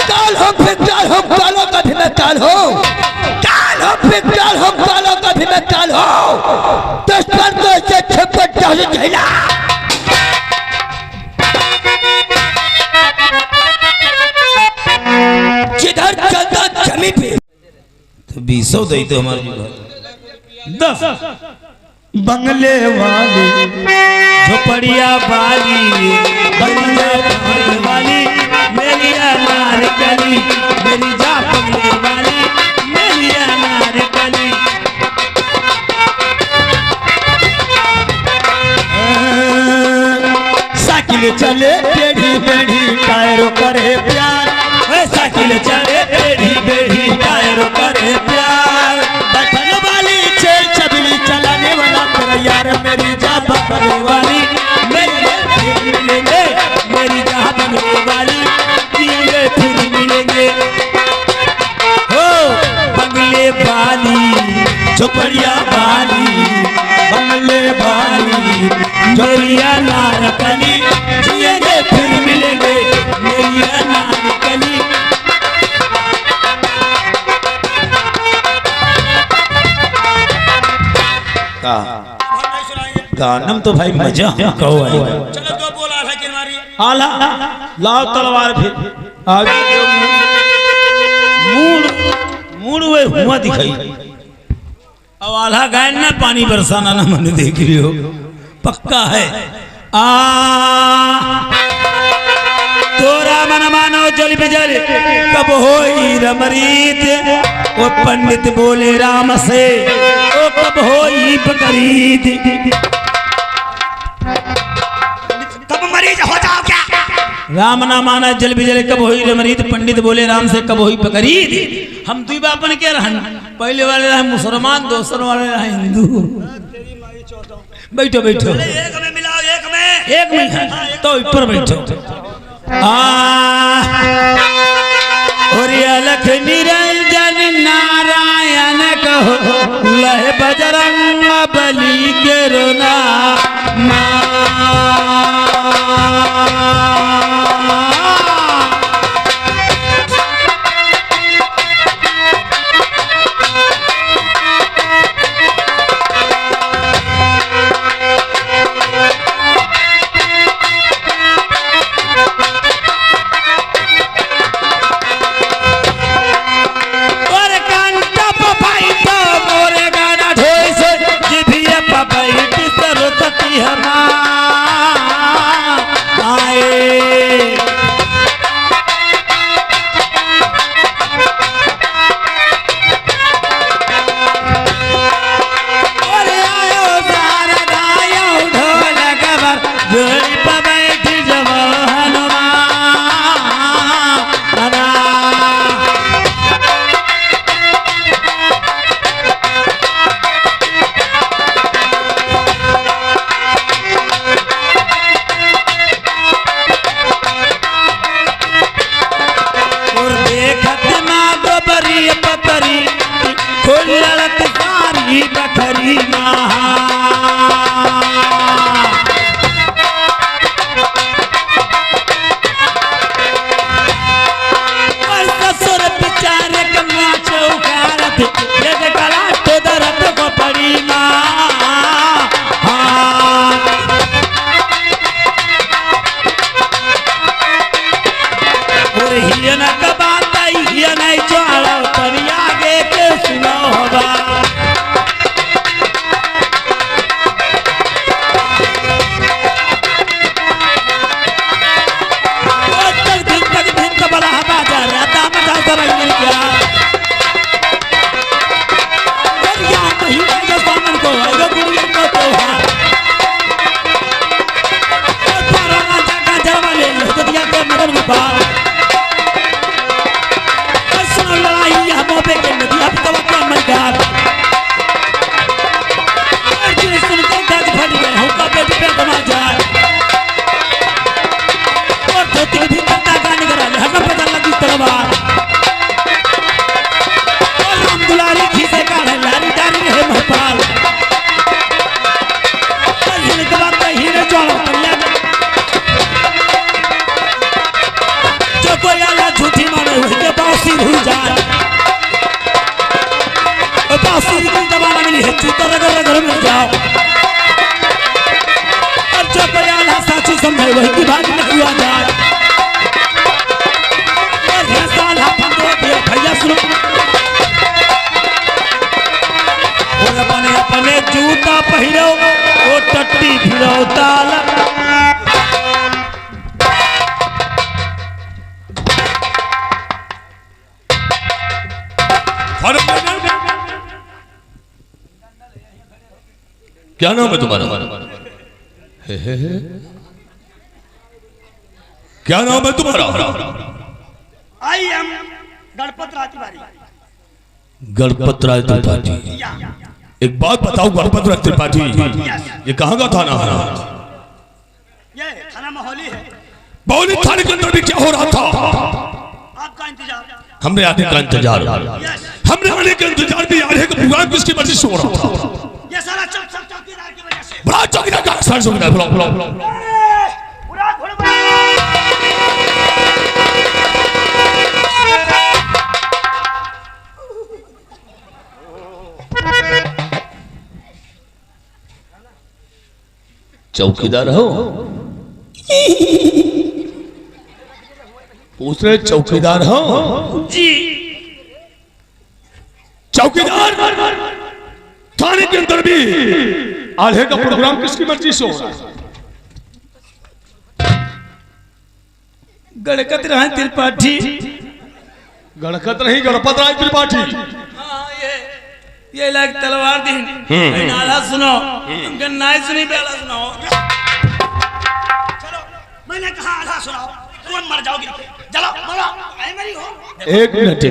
काल हो फिर काल हो, कालों का भी मैं काल हो, काल हो फिर काल हो, कालों का भी मैं काल हो। दुश्मन को ऐसे छपट झेला जिधर चलता जमीन पे। तो 20 दे तो हमारे 10 बंगले वाली झोपड़िया वाली बंगले वाली मेरी अनार कली, मेरी जा बंगले वाली मेरी अनार कली। साइकिल चले टेढ़ी मेढ़ी टायरों करे प्यार, साइकिल चले टेढ़ी मेढ़ी टायरों करे प्यार। बैठने वाली छेल छबीली चलाने वाला तेरा यार मेरी जा बंगले वाली, मेरी मिलेंगे मेरी जहाँ बंगले वाली, जिएंगे फिर मिलेंगे। हो बंगले वाली झोपड़िया वाली बंगले वाली मेरी अनार कली, जिएंगे फिर मिलेंगे मेरी अनार कली। गानम तो भाई मजा कहो आएगा। चलो दो बोल आला की मारी। आला लाओ तलवार फिर आगे मूड मूड वे हुआ दिखाई। अब आला गायन ना पानी बरसाना ना मन देख लियो पक्का है। तोरा मन मानो जल बिजल कब होई रमरीत, वो पंडित बोले राम से ओ कब होई बकरीद। कब मरीज हो जाओ क्या? राम ना माना जल बिजल कब होई रमरीत, पंडित बोले राम से कब होई बकरीद। हम दुई बापन के रहन, पहले वाले रहे मुसलमान, दूसरे वाले रहे हिंदू। बैठो बैठो एक में मिलाओ, एक में तो ऊपर बैठो। और अलख निरंजन नारायण कहो लह बजरंग बली के रोना ये बासी हुई जाए बासी की जमाना मिली है चूता रगड़ रगड़ मिल जाओ और जो बयान साची समझे वही की बात नहीं हुआ जाए और ये साल हम दो भैया सुनो और अपने अपने जूता पहिरो वो टट्टी फिरो ताल क्या नाम है तुम्हारा? क्या नाम है तुम्हारा? आई एम गणपत राय तिवारी। गणपत राय त्रिपाठी। एक बात बताओ गणपत राय त्रिपाठी, ये कहाँ का थाना है? ये थाना माहौली है। माहौली थाने के अंदर भी क्या हो रहा था? आपका इंतजार। हमने आने का इंतजार, हमने आने का इंतजार भी आने का प्रोग्राम किसकी वजह से हो रहा था? ये सारा चौकीदार की वजह से। बड़ा चौकीदार का सर चौकीदार बुलाओ बुलाओ बुलाओ। पूरा घोड़ चौकीदार हो? पूछ रहे चौकीदार हो? जी चौकीदार थाने के अंदर भी आल्हे का प्रोग्राम किसकी मर्जी से हो रहा है? गणपत राय त्रिपाठी। गणपत नहीं, गणपत राय त्रिपाठी। हाँ ये लाइक तलवार दी नाला सुनो हमके नाई सुनी बेला सुनाओ। चलो मैंने कहा आधा सुनाओ तुम मर जाओगे। चलो बोलो आई मरी हो। एक मिनट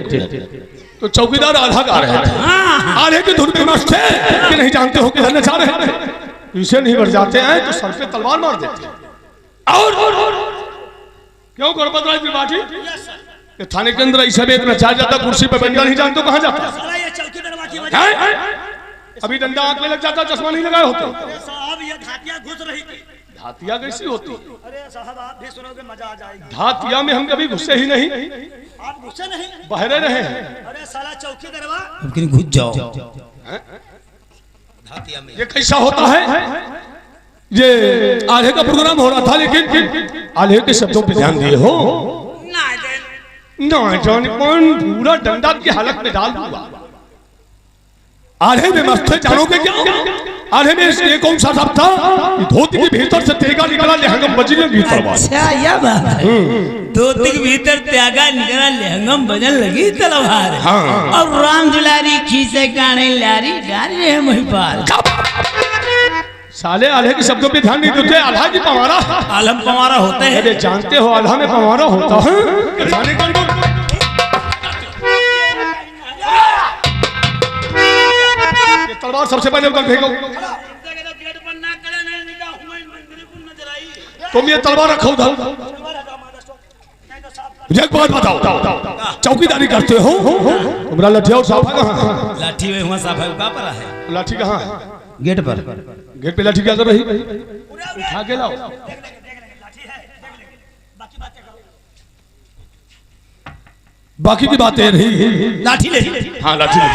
तो चौकीदार आधा गा रहे थे, आधे की धुन में मस्त थे कि नहीं जानते हो किधर नचा रहे हैं? पीछे नहीं बढ़ जाते हैं तो सर पे तलवार मार देते हैं। और क्यों गणपत राय त्रिपाठी? ये थाने के अंदर ऐसा भी इतना नचा जाता, कुर्सी पे बैठ नहीं जानते कहाँ जाता? साला ये चौकी दरबार की वजह है? अभी डंडा आंख में लग जाता, चश्मा नहीं लगाए होते। अरे साहब ये धातियां घुस रही थी। धातिया कैसी होती? अरे साहब आप भी सुनोगे मजा आ जाएगा। धातिया में हम कभी घुसे ही नहीं, आप घुसे नहीं? बहरे रहे हैं। अरे साला चौकी दरबार हमके घुस जाओ। ये कैसा होता है? ये आल्हे का प्रोग्राम हो रहा था, लेकिन आल्हे के शब्दों पे ध्यान दिए हो ना जाने कौन पूरा डंडा की हालत में डाल दूंगा। आल्हे में मस्त है, जानोगे क्या? आल्हे में ये कौन सा शब्द था? धोती के भीतर से तेगा निकला, लहंगम बजने भीतर। अच्छा यह बात है। धोती के भीतर त्यागा निकला, लहंगम बजन लगी तलवार। और राम दुलारी खींचे काने लारी डारी है महिपाल। साले आल्हे के शब्दों पे ध्यान नहीं देते। आल्हा की पवारा, आलम पवारा होते हैं। अरे जानते हो आल्हा में पवारा होता है? थाने के अंदर तलवार सबसे पहले उधर फेंको। तुम ये तलवार रखो उधर। एक बात बताओ, चौकीदारी करते हो? तुम्हारा लाठी और साफा कहाँ? लाठी में हुआ साफा कहाँ पर है? लाठी कहाँ है? गेट पर। गेट पे लाठी क्या कर रही? उठा के लाओ। बाकी की बातें रही। लाठी ले। हाँ लाठी ले।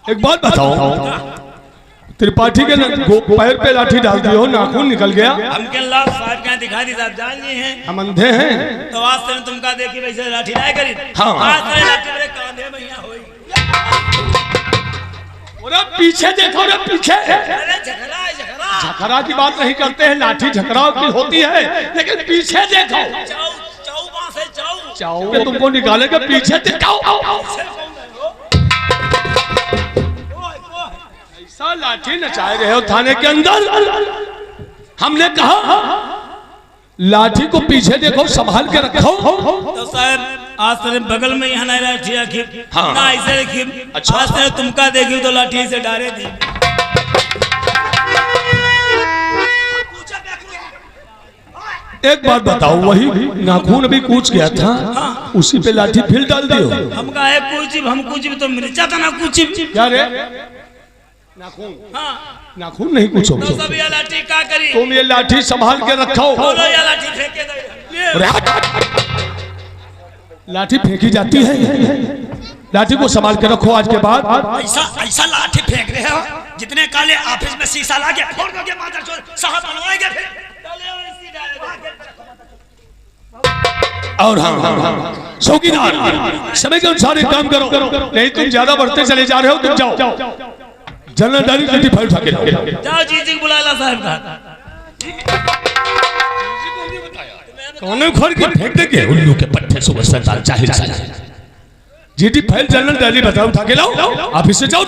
एक बात बताओ, त्रिपाठी के पैर पे लाठी डाल दी हो, नाखून निकल गया। हमके अल्लाह साहब क्या दिखा दी साहब जान लिए हैं। हम अंधे हैं तो आज से तुमका देखी वैसे लाठी नहीं करी। हाँ। आज से लाठी मेरे कांधे में यहाँ हुई। अरे पीछे देखो रे पीछे। अरे झगड़ा है झगड़ा। झकरा की बात नहीं करते हैं, लाठी झकराव की होती है, लेकिन पीछे देखो। चाऊ वहाँ से चाऊ। ये तुमको निकालेगा, पीछे देखो। ऐसा लाठी नचाए रहे हो थाने के अंदर। हमने कहा लाठी को पीछे देखो, संभाल के रखो। तो साहब आज से बगल में यहाँ नहीं लाठी रखी। हाँ। ना ऐसे रखी। अच्छा। आज से तुमका देखी तो लाठी से डारे दी। एक बात बताओ, वही नाखून अभी कूच गया था, उसी पे लाठी फिर डाल दियो। हम कहे कुछ हम कुछ तो मिर्चा था ना कुछ क्या रे? नाखून? हाँ। नाखून नहीं कुछ तो सब ये लाठी का करी? तुम ये लाठी संभाल के रखो। बोलो ये लाठी फेंके दो। लाठी फेंकी जाती है, लाठी को संभाल के रखो। आज के बाद ऐसा लाठी फेंक रहे हो जितने काले ऑफिस में शीशा लाके फोड़ दोगे मादर चोर साहब बनवाएंगे फिर। और हाँ चौकीदार, समय के अनुसार एक काम करो, नहीं तुम ज्यादा बढ़ते चले जा रहे हो। तुम जाओ जनरल डायरी की फाइल उठा के जाओ। जी जी बुला ला साहब का। कौन खोल के फेंक देंगे उल्लू के पट्टे सुबह सरदार जाहिर सा। जीटी फाइल जनरल डायरी बताओ, उठा के लाओ, ऑफिस से जाओ।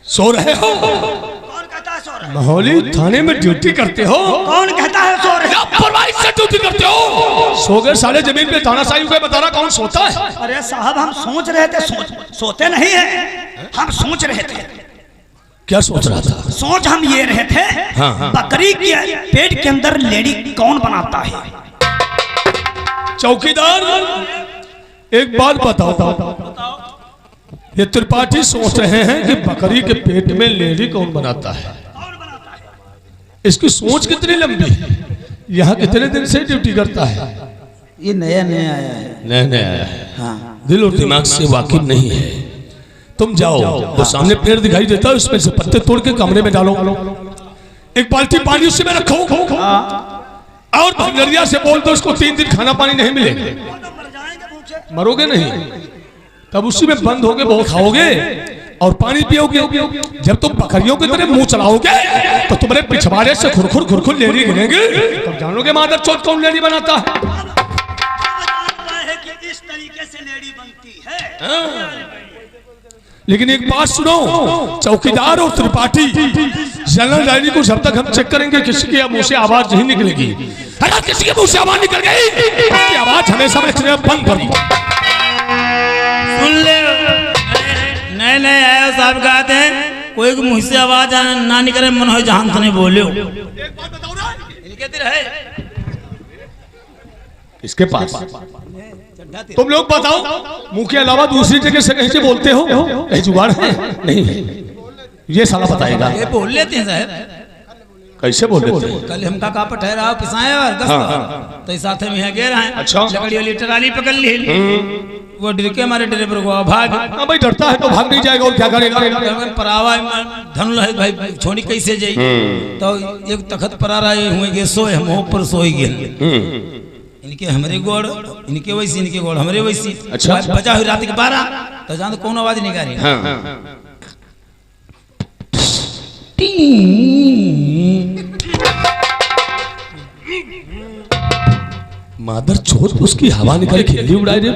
सो रहे हो? कौन कहता है सो रहे हो? महोली थाने में ड्यूटी करते हो? कौन कहता है सो रहे हो? लापरवाही से ड्यूटी करते हो। सो गए साले जमीन पे, तानाशाही को बता रहा कौन सोता है? अरे साहब हम सोच रहे थे, सोते नहीं है, हम सोच रहे थे। क्या सोच रहा था? सोच हम ये रहे थे, बकरी के पेट के अंदर लेडी कौन बनाता है? चौकीदार एक बात बताओ, ये त्रिपाठी सोच रहे हैं कि बकरी के पेट में लेडी कौन बनाता है? इसकी सोच कितनी लंबी है? यहाँ कितने दिन से ड्यूटी करता है? ये नया नया आया है। नया आया है। हाँ। दिल और दिमाग से वाकिफ नहीं है। तुम जाओ, वो सामने पेड़ दिखाई देता है, उसमें से पत्ते तोड़ के कमरे में डालो, एक बाल्टी पानी उसी में रखो, और भंगरिया से बोल दो उसको 3 दिन खाना पानी नहीं मिलेगा। मरोगे नहीं, तब उसी में बंद होगे, बहुत खाओगे और पानी पियोगे। जब तुम बकरियों की तरह मुंह चलाओगे तो तुम्हारे पिछवाड़े से खुरखुर लेडी गिरेंगे, तब जानोगे मादर चौथ कौन लेडी बनाता है। कि इस तरीके से लेडी बनती है। लेकिन एक बात सुनो, चौकीदार और त्रिपाठी, जनरल डायरी को जब तक हम चेक करेंगे किसी के मुंह से आवाज नहीं निकलेगी। अगर किसी के मुंह से आवाज निकल गई, आवाज हमेशा बंद कर दो। सुन ले, नए नए आए साहब कहते हैं कोई मुँह से आवाज ना निकले, मन हो जहां तो नहीं बोले। एक बात बताओ ना, इनके दिल है इसके पास तुम लोग बताओ, मुंह के अलावा दूसरी जगह से कहीं से बोलते हो? कहीं जुगाड़ है? नहीं है, ये साला बताएगा। ये बोल लेते हैं साहब। कैसे बोल लेते हैं? कल हम का ठहरा पिसाए और तो साथ में है गेर हैं। अच्छा, लकड़ी वाली ट्राली पकड़ ली, वो डर के हमारे ड्राइवर को भाग। हाँ भाई, डरता है तो भाग नहीं जाएगा और क्या करेगा? परावा धन है भाई, छोड़ी कैसे जाई? तो एक तखत परारा हुए गे सोए, हम ऊपर सोई गेल। इनके हमरे गोड़, इनके वैसी, इनके गोड़ हमरे वैसी। अच्छा, बजा हुई रात के 12 तो जान कौन आवाज निकाली? मादर चोट, उसकी हवा निकल खिल्ली उड़ाई रे।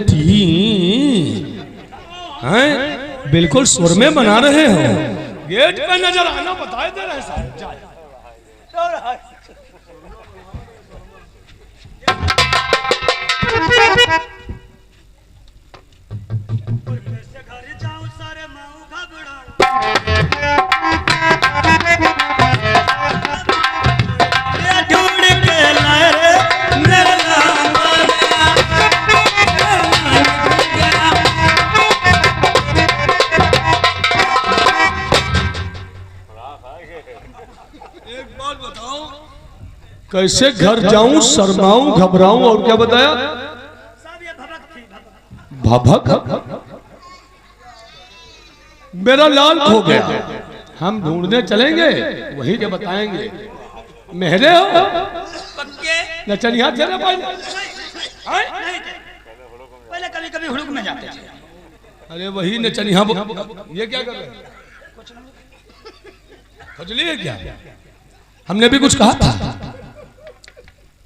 बिल्कुल सुर में बना रहे हो। गेट पे नजर आना बताए दे रहे साहब। कैसे घर जाऊं, शर्माऊं, घबराऊं और क्या बताया? भभक। मेरा लाल खो गया, हम ढूंढने चलेंगे, वही के बताएंगे। मेहरे हो नचनिया तेरे पहले कभी कभी हुड़क में जाते थे। अरे वही नचनिया। ये क्या कर रहे हैं? खुजली है क्या? हमने भी कुछ कहा था।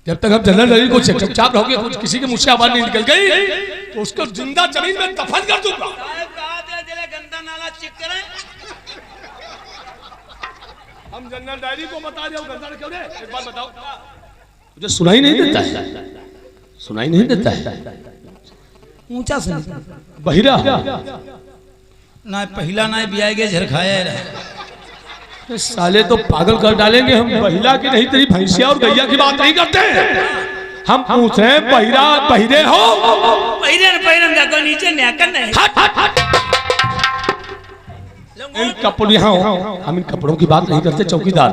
जब तक हम जनरल डायरी को चुपचाप रहोगे, कुछ किसी के मुंह से आवाज नहीं निकल गई तो उसको जिंदा जमीन में दफन कर दूंगा। गंदा नाला जनरल डायरी को बता रहे हो गंदा क्यों रे? एक बात बताओ, मुझे सुनाई नहीं देता है, सुनाई नहीं देता है, ऊंचा से बहिरा ना पहला ना बियाएगे झरखाया रहा। साले तो पागल कर डालेंगे हम। बहिरा की नहीं, तेरी भैंसिया और गैया की बात नहीं करते, हम पूछ रहे हैं बहिरा बहिरे हो? पहिरन देखो नीचे न्याकन नहीं। इन कपड़ों हम इन कपड़ों की बात नहीं करते चौकीदार,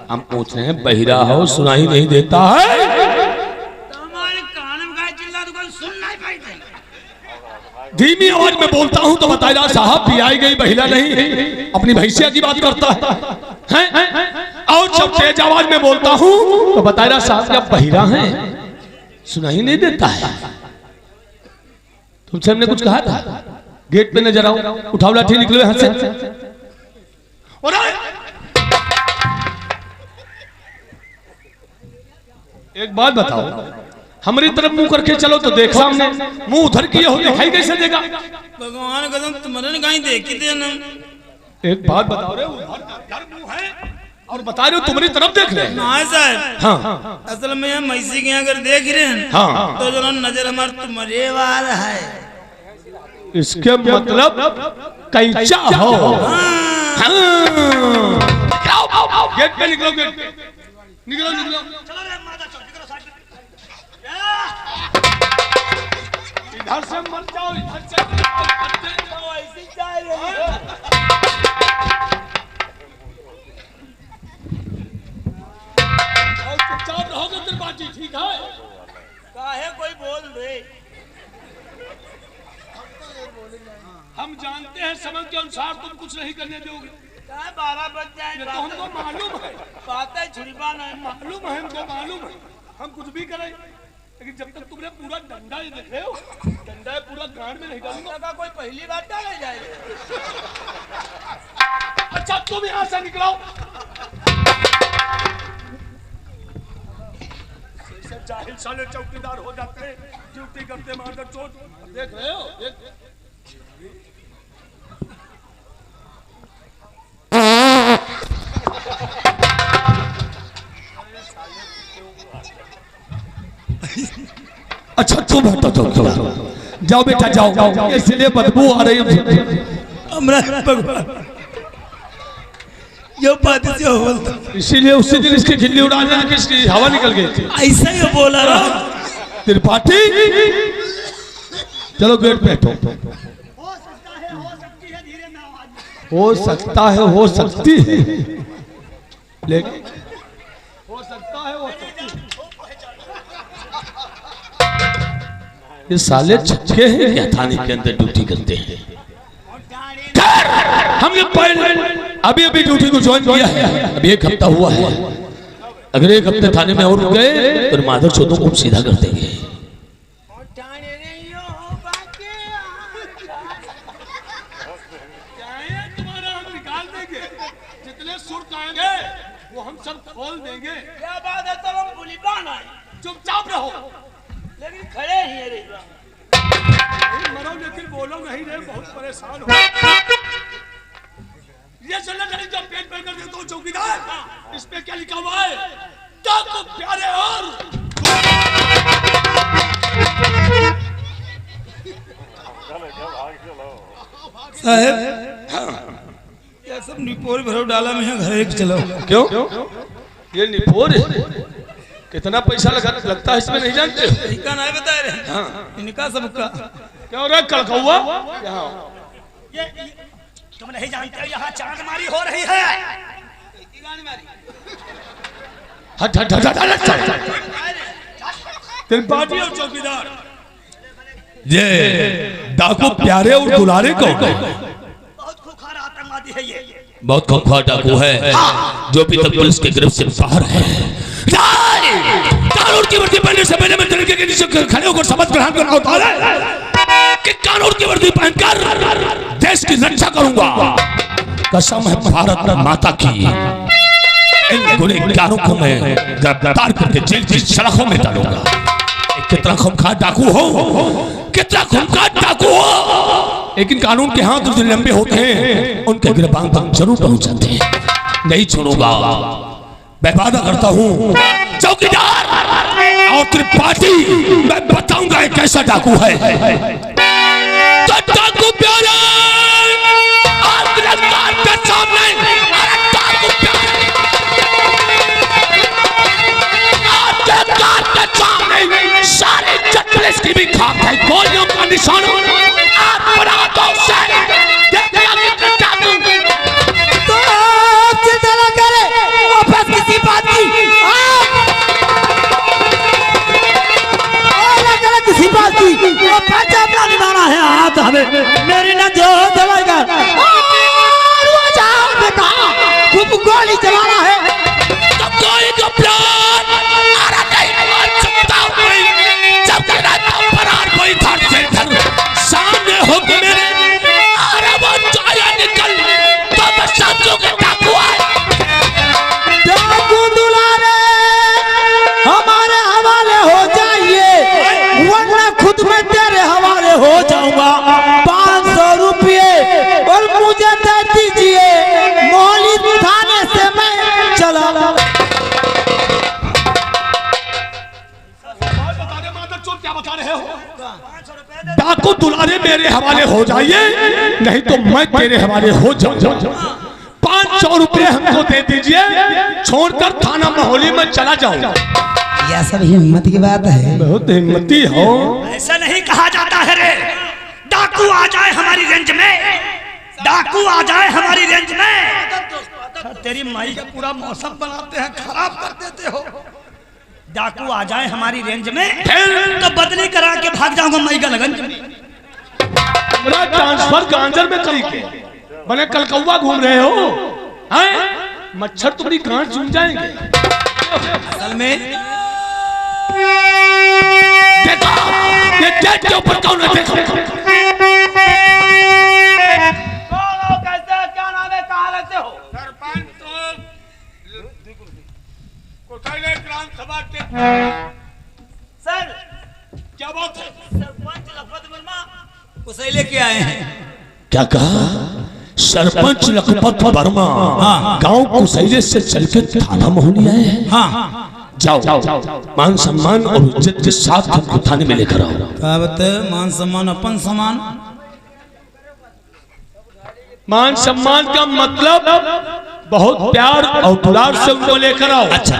हम पूछ रहे हैं बहिरा हो, सुनाई नहीं देता है? हमारे कान में गाय चिल्ला तो कोई सुन नहीं पाई। धीमी आवाज में बोलता हूं तो बताया साहब पियाई गई बहिरा नहीं, अपनी भैंसिया की बात करता है। और जब तेज आवाज में बोलता हूं तो बताया साहब क्या बहिरा है, सुनाई नहीं देता है। तुमसे हमने कुछ कहा था? गेट पे नजर आओ, उठाओ लाठी, निकलो यहां से। एक बात बताओ, हमारी तरफ मुंह करके चलो तो देख सामने, मुंह उधर किए हो दिखाई कैसे देगा? भगवान कदम तुम्हारे कहीं देखी थे ना। एक बात बताओ रे, उधर मुंह है और बता रहे हो तुम्हारी तरफ देख रहे हैं। हाँ साहब, हाँ असल में हम मैसी के अगर देख रहे हैं हाँ तो जो नजर हमारे तुम्हारे वाला है, इसके मतलब कैचा हो। हाँ। गेट पे निकलो, गेट पे निकलो, निकलो। चलो रे माता चल, निकलो साइड में। इधर से मत जाओ, इधर से जाओ, ऐसे जा रहे हैं। और चुपचाप रहोगे तेरी बाजी, ठीक है? काहे कोई बोल दे। हम जानते हैं समय के अनुसार तुम कुछ नहीं करने दोगे। 12 बज जाए ये तो हमको मालूम है, बातें छुड़वा नहीं। मालूम है हमको, मालूम है हम कुछ भी करें, लेकिन जब तक तुमने पूरा डंडा ये देख रहे हो, डंडा पूरा गांड में नहीं डालूंगा। कोई पहली बार डाले जाए। अच्छा तुम यहाँ से निकलो। जाहिल साले चौकीदार हो जाते हैं, ड्यूटी करते मारकर चोट। देख रहे हो? अच्छा तुम हटो, जाओ बेटा जाओ, इसलिए बदबू आ रही है। हमारा भगवान यो बात से बोलता, इसीलिए उसी दिन इसकी खिल्ली उड़ाने की इसकी हवा निकल गई थी। ऐसा ही बोला रहा। त्रिपाठी चलो गेट पे बैठो। हो सकता है, हो सकती है, धीरे में आवाज। हो सकता है, हो सकती है, लेकिन हो सकता है, हो सकती है। ये साले छक्के हैं क्या? थाने के अंदर ड्यूटी करते हैं। हमने पहले अभी ड्यूटी को ज्वाइन किया है, अभी 1 हफ्ता हुआ है। अगर 1 हफ्ते थाने में और गए तो माधर चौथों को सीधा कर देंगे। तुम्हारा हम निकाल देंगे, जितने सुर कहेंगे वो हम सब खोल देंगे। क्या बात है, तब हम पुलिबान आए। चुपचाप रहो, लेकिन खड़े ही रे। मरो लेकिन बोलो नहीं रे, बहुत परेशान हो। ये चलना नहीं, जब पेट पे कर देता हूँ चौकीदार, इस पे क्या लिखा हुआ है? डाकू प्यारे और साहब ये सब निपोर भरो डाला में घर एक चलो। क्यों? ये निपोर कितना पैसा लगता है इसमें नहीं जानते? इनका नहीं बता रहे। हाँ। इनका सबका क्यों रे कड़कौआ? ये तुम नहीं जानते, यहाँ चांद मारी हो रही है। हट हट हट हट। त्रिपाठी और चौकीदार, ये डाकू प्यारे और दुलारे को बहुत खुखार आतंकवादी है ये। बहुत खूंखार डाकू है, जो अभी तक पुलिस के गिरफ्त से बाहर है। कानून की वर्दी पहनने से पहले मैं तरीके के नीचे खड़े होकर शपथ ग्रहण करना होता है कि कानून की वर्दी पहनकर देश की रक्षा करूंगा। कसम है भारत माता की, इन गुनहगारों को मैं गिरफ्तार करके जेल की सलाखों में डालूंगा। कितना खूंखार डाकू हो, कितना खूंखार डाकू हो, लेकिन कानून के हाथ जो लंबे होते हैं उनके गिरबान तक जरूर पहुंच जाते हैं। नहीं छोड़ूंगा। मैं वादा करता हूँ चौकीदार और त्रिपाठी, मैं बताऊंगा ये कैसा डाकू है। तो डाकू प्यारे और गिरफ्तार के सामने, अरे डाकू प्यारे और गिरफ्तार के सामने सारे चटलेस की भी खाक है, गोलियों का निशान आप बना दो से देखना कितना डाकू तो चिंता न करे, वापस किसी बात की किसी बात की वो पैसा अपना निभाना है। हाथ हमें मेरी न जो दवाएगा बेटा, खूब गोली चलाना है। तो कोई का प्लान अरे नहीं मान सकता कोई, जब तेरा फरार कोई धर से धर सामने हो के मेरे, अरे वो चाया निकल तो मैं समझू के डाकू आए। डाकू दुलारे हमारे हवाले हो जाइए, वरना खुद में तेरे हवाले हो जाऊंगा। 500 रुपये और मुझे दे दीजिए, मोहली थाने से मैं चला। क्या बता रहे हो? डाकू दुलारे मेरे हवाले हो जाइए, नहीं तो मैं तेरे हवाले हो जाऊंगा। 500 रुपये हमको दे दीजिए, छोड़कर थाना मोहली में चला जाऊंगा। यह सब हिम्मत की बात है। बहुत हिम्मती हो। ऐसा नहीं कहा जाता है रे। डाकू आ जाए हमारी रेंज में, डाकू आ जाए हमारी रेंज में, तेरी माई का पूरा मौसम बनाते हैं, खराब कर देते हो। डाकू आ जाए हमारी रेंज में तो बदली करा के भाग जाऊंगा मई का लगन में। मेरा ट्रांसफर गांजर में करी के बने कलकौवा घूम रहे हो हैं? मच्छर तुम्हारी गांठ चूम जाएंगे। असल में देखो ये गेट के ऊपर कौन है? देखो कैसे, क्या नाम है, कहाँ रहते हो? सरपंच कोठाले ग्राम सभा के सर, क्या बात है? सरपंच लखपत वर्मा उसे लेके आए हैं। क्या कहा? सरपंच लखपत वर्मा गांव कुसैले से चल के थाना मोहनी आए हैं। हाँ जाओ मान सम्मान और इज्जत के साथ हमको थाने में लेकर आओ। क्या बता, मान सम्मान अपन सम्मान। मान सम्मान का मतलब बहुत प्यार और दुलार से उनको लेकर आओ। अच्छा